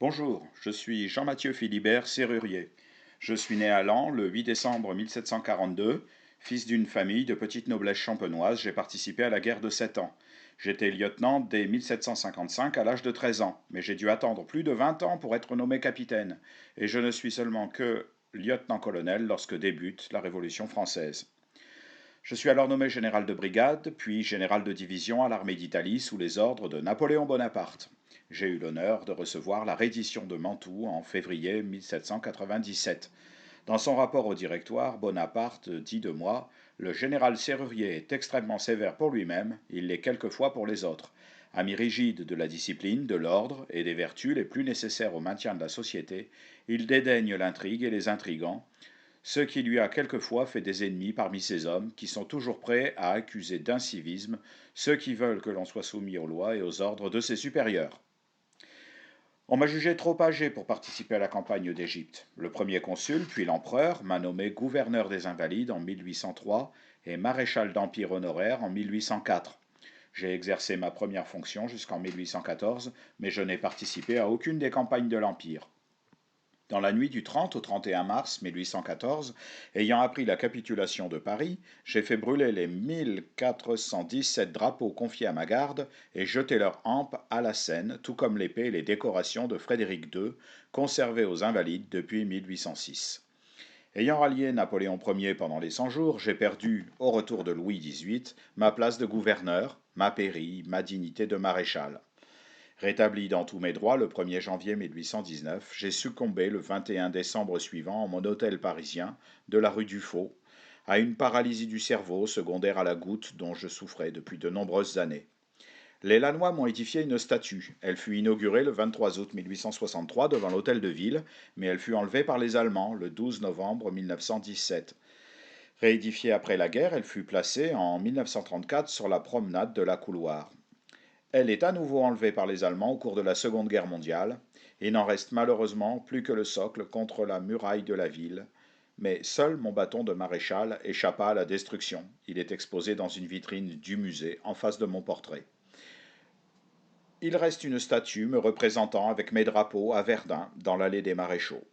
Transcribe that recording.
Bonjour, je suis Jean-Mathieu Philibert, serrurier. Je suis né à Laon le 8 décembre 1742. Fils d'une famille de petite noblesse champenoise, j'ai participé à la guerre de 7 ans. J'étais lieutenant dès 1755 à l'âge de 13 ans, mais j'ai dû attendre plus de 20 ans pour être nommé capitaine, et je ne suis seulement que lieutenant-colonel lorsque débute la Révolution française. Je suis alors nommé général de brigade, puis général de division à l'armée d'Italie sous les ordres de Napoléon Bonaparte. J'ai eu l'honneur de recevoir la reddition de Mantoue en février 1797. Dans son rapport au Directoire, Bonaparte dit de moi: le général Serrurier est extrêmement sévère pour lui-même, il l'est quelquefois pour les autres. Ami rigide de la discipline, de l'ordre et des vertus les plus nécessaires au maintien de la société, il dédaigne l'intrigue et les intrigants, ce qui lui a quelquefois fait des ennemis parmi ses hommes, qui sont toujours prêts à accuser d'incivisme ceux qui veulent que l'on soit soumis aux lois et aux ordres de ses supérieurs. On m'a jugé trop âgé pour participer à la campagne d'Égypte. Le premier consul, puis l'empereur, m'a nommé gouverneur des Invalides en 1803 et maréchal d'Empire honoraire en 1804. J'ai exercé ma première fonction jusqu'en 1814, mais je n'ai participé à aucune des campagnes de l'Empire. Dans la nuit du 30 au 31 mars 1814, ayant appris la capitulation de Paris, j'ai fait brûler les 1417 drapeaux confiés à ma garde et jeter leurs hampes à la Seine, tout comme l'épée et les décorations de Frédéric II, conservées aux Invalides depuis 1806. Ayant rallié Napoléon Ier pendant les 100 jours, j'ai perdu, au retour de Louis XVIII, ma place de gouverneur, ma pairie, ma dignité de maréchal. Rétabli dans tous mes droits le 1er janvier 1819, j'ai succombé le 21 décembre suivant en mon hôtel parisien de la rue du Faux à une paralysie du cerveau secondaire à la goutte dont je souffrais depuis de nombreuses années. Les Lannois m'ont édifié une statue. Elle fut inaugurée le 23 août 1863 devant l'hôtel de ville, mais elle fut enlevée par les Allemands le 12 novembre 1917. Réédifiée après la guerre, elle fut placée en 1934 sur la promenade de la Couloir. Elle est à nouveau enlevée par les Allemands au cours de la Seconde Guerre mondiale. Il n'en reste malheureusement plus que le socle contre la muraille de la ville. Mais seul mon bâton de maréchal échappa à la destruction. Il est exposé dans une vitrine du musée en face de mon portrait. Il reste une statue me représentant avec mes drapeaux à Verdun, dans l'allée des Maréchaux.